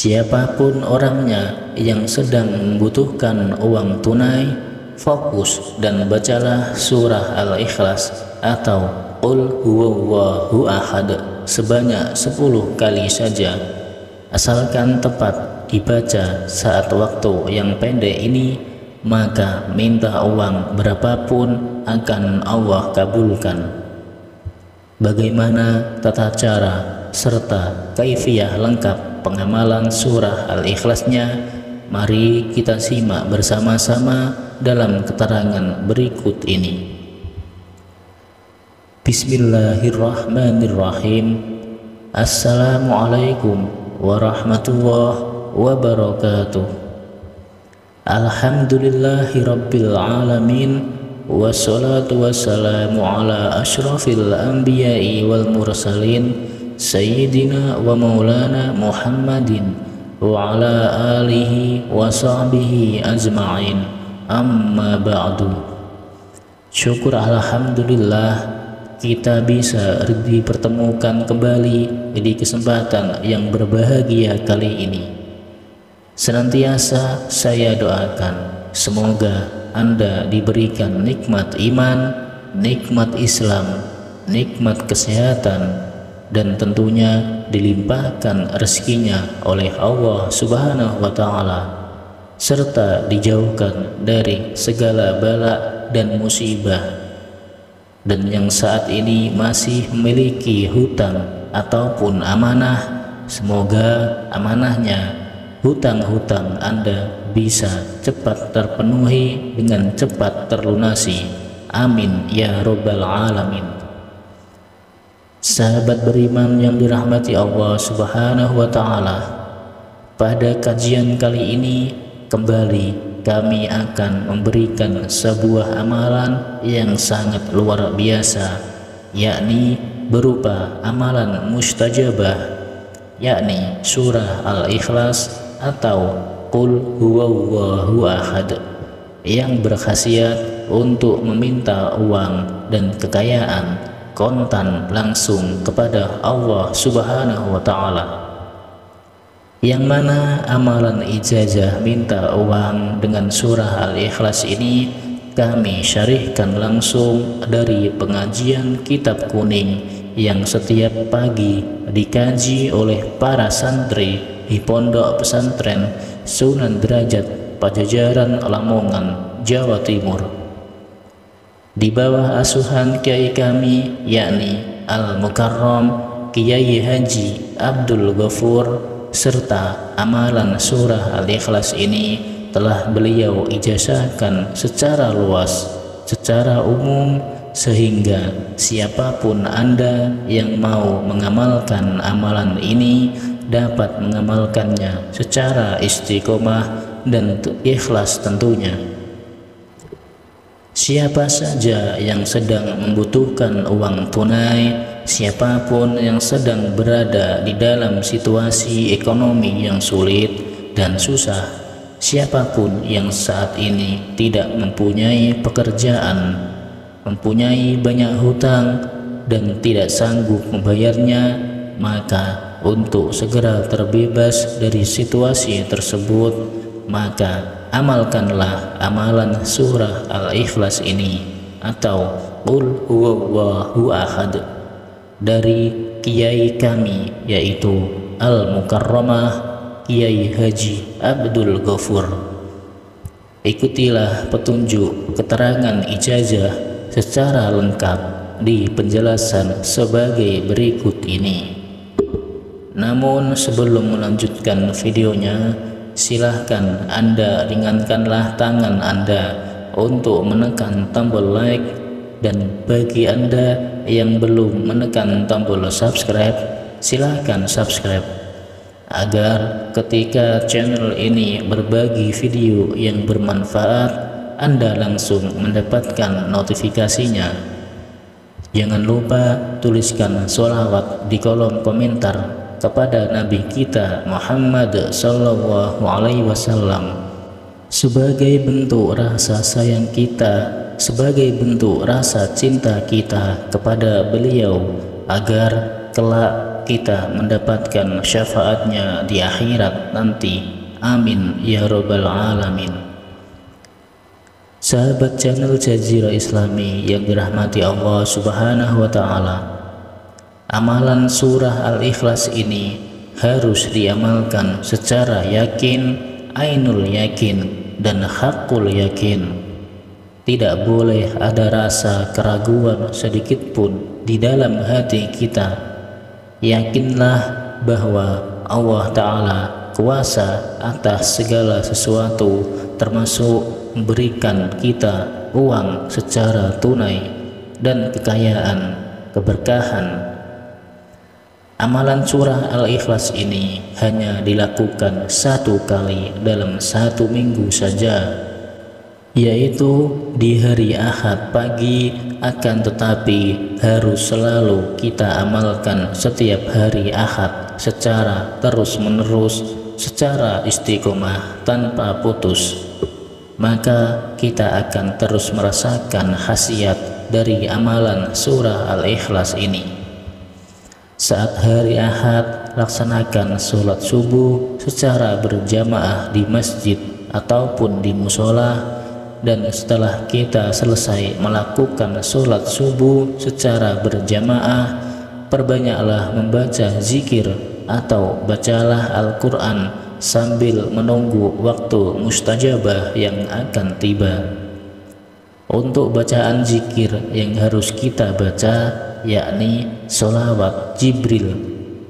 Siapapun orangnya yang sedang membutuhkan uang tunai, fokus dan bacalah surah Al-Ikhlas atau Qul huwallahu ahad sebanyak 10 kali saja. Asalkan tepat dibaca saat waktu yang pendek ini, maka minta uang berapapun akan Allah kabulkan. Bagaimana tata cara serta kaifiyah lengkap pengamalan surah Al-Ikhlasnya? Mari kita simak bersama-sama dalam keterangan berikut ini. Bismillahirrahmanirrahim. Assalamualaikum warahmatullahi wabarakatuh. Alhamdulillahi rabbil alamin. Wassalatu wassalamu ala ashrafil anbiya'i wal mursalin Sayyidina wa maulana Muhammadin wa ala alihi wa sahbihi ajma'in. Amma ba'du. Syukur alhamdulillah kita bisa dipertemukan kembali di kesempatan yang berbahagia kali ini. Senantiasa saya doakan semoga Anda diberikan nikmat iman, nikmat Islam, nikmat kesehatan, dan tentunya dilimpahkan rezekinya oleh Allah Subhanahu wa Ta'ala, serta dijauhkan dari segala bala dan musibah. Dan yang saat ini masih memiliki hutang ataupun amanah, semoga amanahnya, hutang-hutang Anda bisa cepat terpenuhi dengan cepat terlunasi. Amin ya Rabbal Alamin. Sahabat beriman yang dirahmati Allah Subhanahu wa Ta'ala, pada kajian kali ini kembali kami akan memberikan sebuah amalan yang sangat luar biasa, yakni berupa amalan mustajabah, yakni surah Al-Ikhlas atau Qul huwallahu ahad, yang berkhasiat untuk meminta uang dan kekayaan kontan langsung kepada Allah Subhanahu wa Ta'ala. Yang mana amalan ijazah minta uang dengan surah Al-Ikhlas ini kami syarihkan langsung dari pengajian kitab kuning yang setiap pagi dikaji oleh para santri di Pondok Pesantren Sunan Derajat, Pajajaran, Lamongan, Jawa Timur, di bawah asuhan kiai kami yakni Al-Mukarram Kiai Haji Abdul Ghafur. Serta amalan surah Al-Ikhlas ini telah beliau ijazahkan secara luas, secara umum, sehingga siapapun Anda yang mau mengamalkan amalan ini dapat mengamalkannya secara istiqomah dan ikhlas tentunya. Siapa saja yang sedang membutuhkan uang tunai, siapapun yang sedang berada di dalam situasi ekonomi yang sulit dan susah, siapapun yang saat ini tidak mempunyai pekerjaan, mempunyai banyak hutang dan tidak sanggup membayarnya, maka untuk segera terbebas dari situasi tersebut, maka amalkanlah amalan surah Al-Ikhlas ini atau Qul huwallahu ahad dari kiai kami, yaitu Al-Mukarramah Kiai Haji Abdul Ghafur. Ikutilah petunjuk keterangan ijazah secara lengkap di penjelasan sebagai berikut ini. Namun sebelum melanjutkan videonya, silahkan Anda ringankanlah tangan Anda untuk menekan tombol like, dan bagi Anda yang belum menekan tombol subscribe, silahkan subscribe agar ketika channel ini berbagi video yang bermanfaat, Anda langsung mendapatkan notifikasinya. Jangan lupa tuliskan sholawat di kolom komentar kepada Nabi kita Muhammad Sallallahu Alaihi Wasallam sebagai bentuk rasa sayang kita, sebagai bentuk rasa cinta kita kepada beliau, agar kelak kita mendapatkan syafaatnya di akhirat nanti. Amin ya rabbal alamin. Sahabat channel Jazirah Islami yang dirahmati Allah Subhanahu wa Ta'ala, amalan surah Al-Ikhlas ini harus diamalkan secara yakin, ainul yakin, dan hakul yakin. Tidak boleh ada rasa keraguan sedikit pun di dalam hati kita. Yakinlah bahwa Allah Ta'ala kuasa atas segala sesuatu, termasuk memberikan kita uang secara tunai dan kekayaan, keberkahan. Amalan surah Al-Ikhlas ini hanya dilakukan 1 kali dalam 1 minggu saja, yaitu di hari Ahad pagi, akan tetapi harus selalu kita amalkan setiap hari Ahad secara terus-menerus, secara istiqomah tanpa putus. Maka kita akan terus merasakan khasiat dari amalan surah Al-Ikhlas ini. Saat hari Ahad, laksanakan sholat subuh secara berjamaah di masjid ataupun di musola, dan setelah kita selesai melakukan sholat subuh secara berjamaah, perbanyaklah membaca zikir atau bacalah Al-Quran sambil menunggu waktu mustajabah yang akan tiba. Untuk bacaan zikir yang harus kita baca yakni sholawat Jibril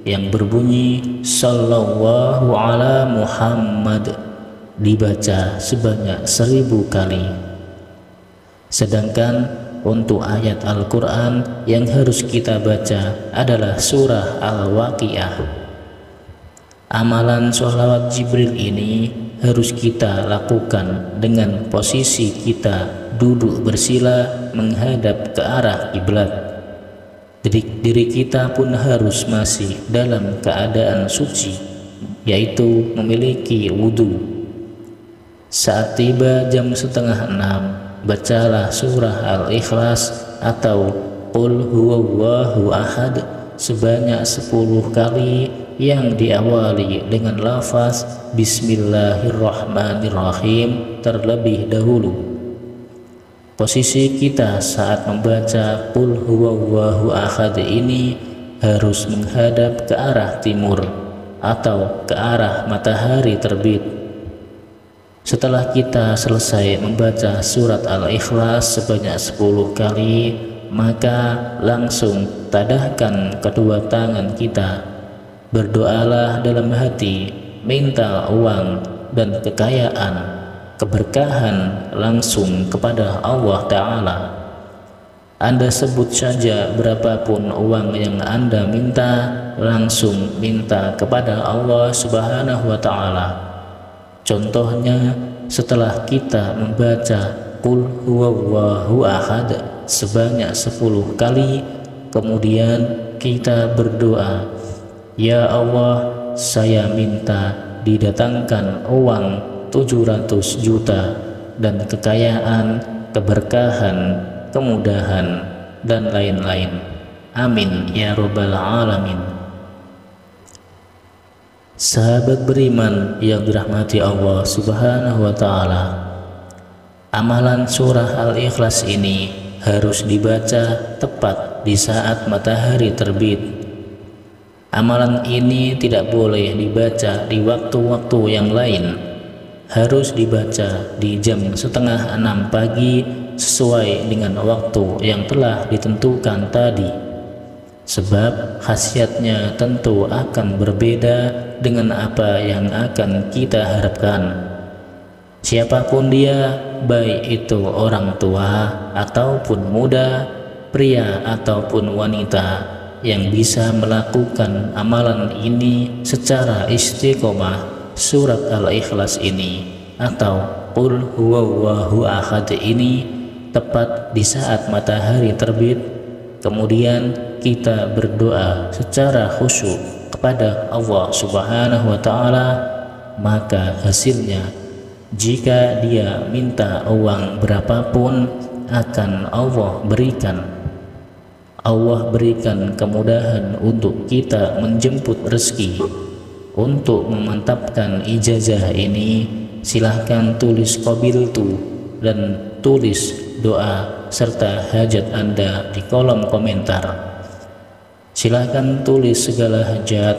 yang berbunyi Sallallahu ala Muhammad, dibaca sebanyak 1000 kali. Sedangkan untuk ayat Al-Quran yang harus kita baca adalah surah Al-Waqiah. Amalan sholawat Jibril ini harus kita lakukan dengan posisi kita duduk bersila menghadap ke arah kiblat. Diri kita pun harus masih dalam keadaan suci, yaitu memiliki wudhu. Saat tiba jam 5:30, bacalah surah Al-Ikhlas atau Qul huwallahu ahad sebanyak 10 kali yang diawali dengan lafaz Bismillahirrahmanirrahim terlebih dahulu. Posisi kita saat membaca Qul huwallahu ahad ini harus menghadap ke arah timur atau ke arah matahari terbit. Setelah kita selesai membaca surat Al-Ikhlas sebanyak 10 kali, maka langsung tadahkan kedua tangan kita. Berdoalah dalam hati, minta uang dan kekayaan, keberkahan langsung kepada Allah Ta'ala. Anda sebut saja berapapun uang yang Anda minta, langsung minta kepada Allah Subhanahu wa Ta'ala. Contohnya, setelah kita membaca Qul huwallahu ahad sebanyak 10 kali, kemudian kita berdoa, Ya Allah, saya minta didatangkan uang 700 juta dan kekayaan, keberkahan, kemudahan, dan lain-lain. Amin ya rabbal alamin. Sahabat beriman yang dirahmati Allah Subhanahu wa Ta'ala, amalan surah Al-Ikhlas ini harus dibaca tepat di saat matahari terbit. Amalan ini tidak boleh dibaca di waktu-waktu yang lain. Harus dibaca di jam 5:30 pagi sesuai dengan waktu yang telah ditentukan tadi. Sebab khasiatnya tentu akan berbeda dengan apa yang akan kita harapkan. Siapapun dia, baik itu orang tua ataupun muda, pria ataupun wanita, yang bisa melakukan amalan ini secara istiqomah, surat Al-Ikhlas ini atau Qul huwallahu ahad ini tepat di saat matahari terbit, kemudian kita berdoa secara khusyuk kepada Allah Subhanahu wa Ta'ala, maka hasilnya jika dia minta uang berapapun akan Allah berikan. Allah berikan kemudahan untuk kita menjemput rezeki. Untuk memantapkan ijazah ini, silahkan tulis qabiltu dan tulis doa serta hajat Anda di kolom komentar. Silahkan tulis segala hajat,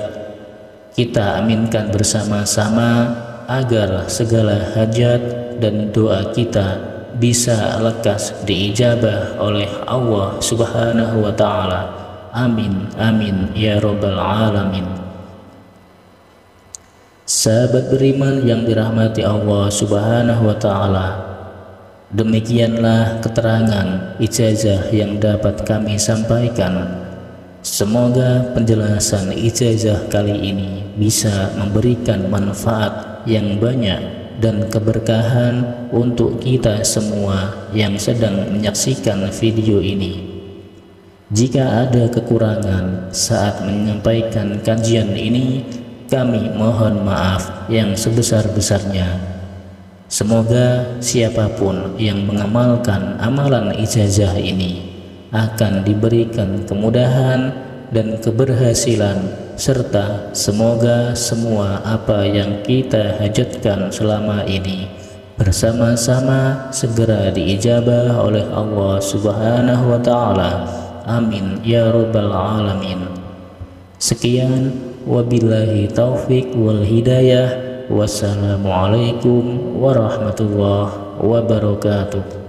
kita aminkan bersama-sama agar segala hajat dan doa kita bisa lekas diijabah oleh Allah Subhanahu wa Ta'ala. Amin, amin, ya Rabbal Alamin. Sahabat beriman yang dirahmati Allah Subhanahu wa Ta'ala, demikianlah keterangan ijazah yang dapat kami sampaikan. Semoga penjelasan ijazah kali ini bisa memberikan manfaat yang banyak dan keberkahan untuk kita semua yang sedang menyaksikan video ini. Jika ada kekurangan saat menyampaikan kajian ini, kami mohon maaf yang sebesar-besarnya. Semoga siapapun yang mengamalkan amalan ijazah ini akan diberikan kemudahan dan keberhasilan, serta semoga semua apa yang kita hajatkan selama ini bersama-sama segera diijabah oleh Allah Subhanahu wa Ta'ala. Amin ya Rabbal Alamin. Sekian, wabillahi taufik wal hidayah. Wassalamualaikum warahmatullahi wabarakatuh.